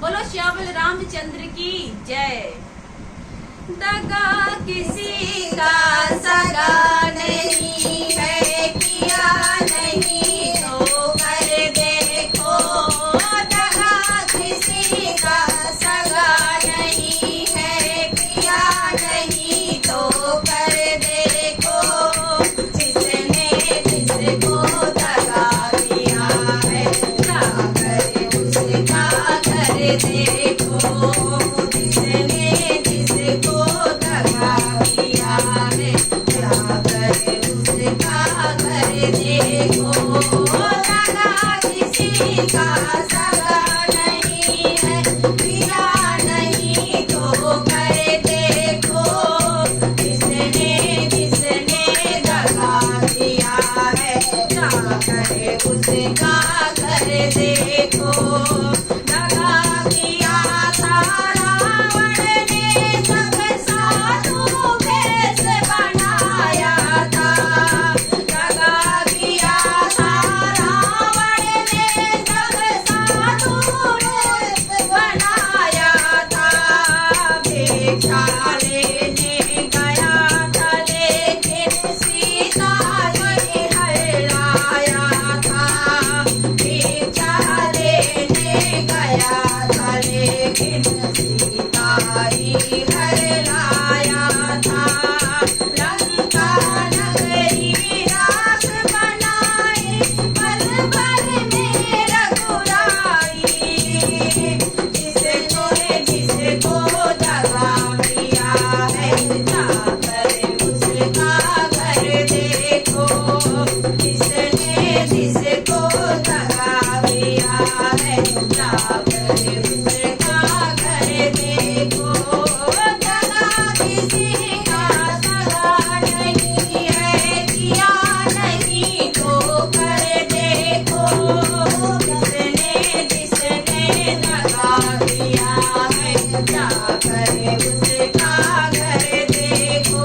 बोलो श्यामल रामचंद्र की जय। दगा किसी का सगा नहीं है, किया नहीं तो कर देखो। दगा किसी का सगा नहीं है, किया नहीं तो कर देखो। जिसने जिसको दगा किया है, जाकर उसका कर देखो। जिसने जिसको दगा किया है, जाकर उसका कर देखो। दगा किसी का सगा नहीं है, किया नहीं तो कर देखो। जिसने जिसने दगा किया है, जाकर उसका कर देखो। दगा किया था रावण ने, सब साधु वेश बनाया था। दगा किया था रावण ने, सब साधु वेश बनाया था। भिक्षा लेने गया था, लेकिन सीता ही हराया था। भिक्षा लेने गया था, लेकिन सीता ही हराया था। लंका नगरी रास बनाई, पल भर में रघुराई। जिसको जिसको दगा किया है, जाकर उसका कर देखो। जिसने जिसको दगा किया है, जाकर उसका कर देखो। दगा किसी का सगा नहीं है, किया नहीं तो कर देखो। जिसने जिसने दगा किया है, जाकर उसका कर देखो।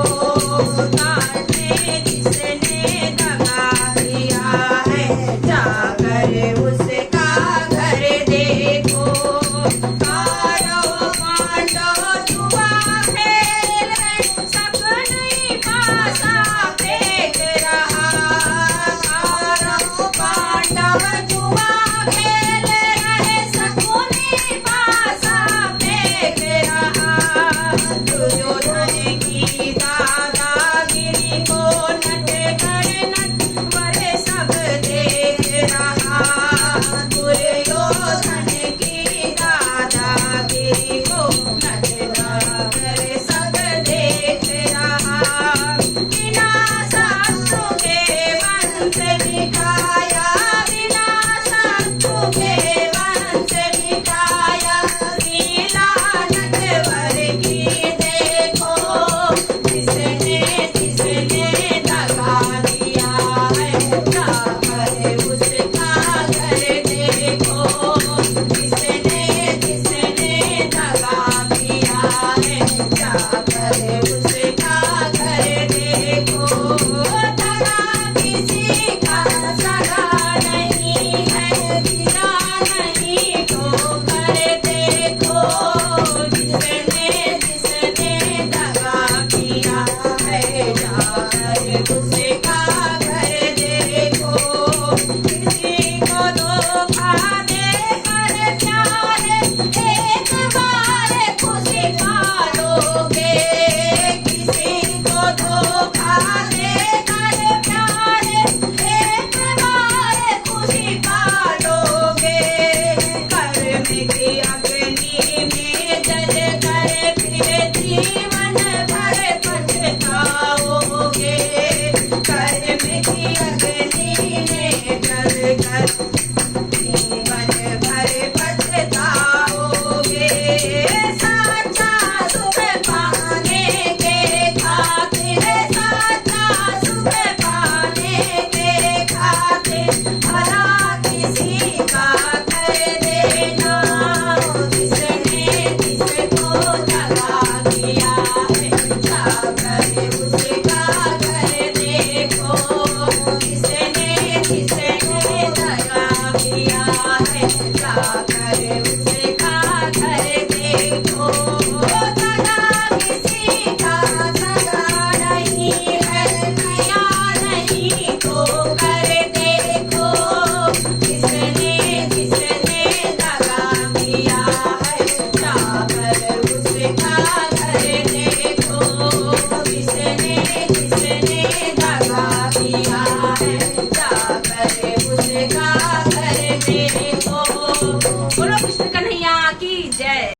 जिसने दगा किया है, जाकर उसका कर देखो। कौरव पांडव जुआ खेल रहे, शकुनी पासा फेंक रहा। कौरव पांडव जुआ खेल रहे, शकुनी पासा फेंक रहा। दिया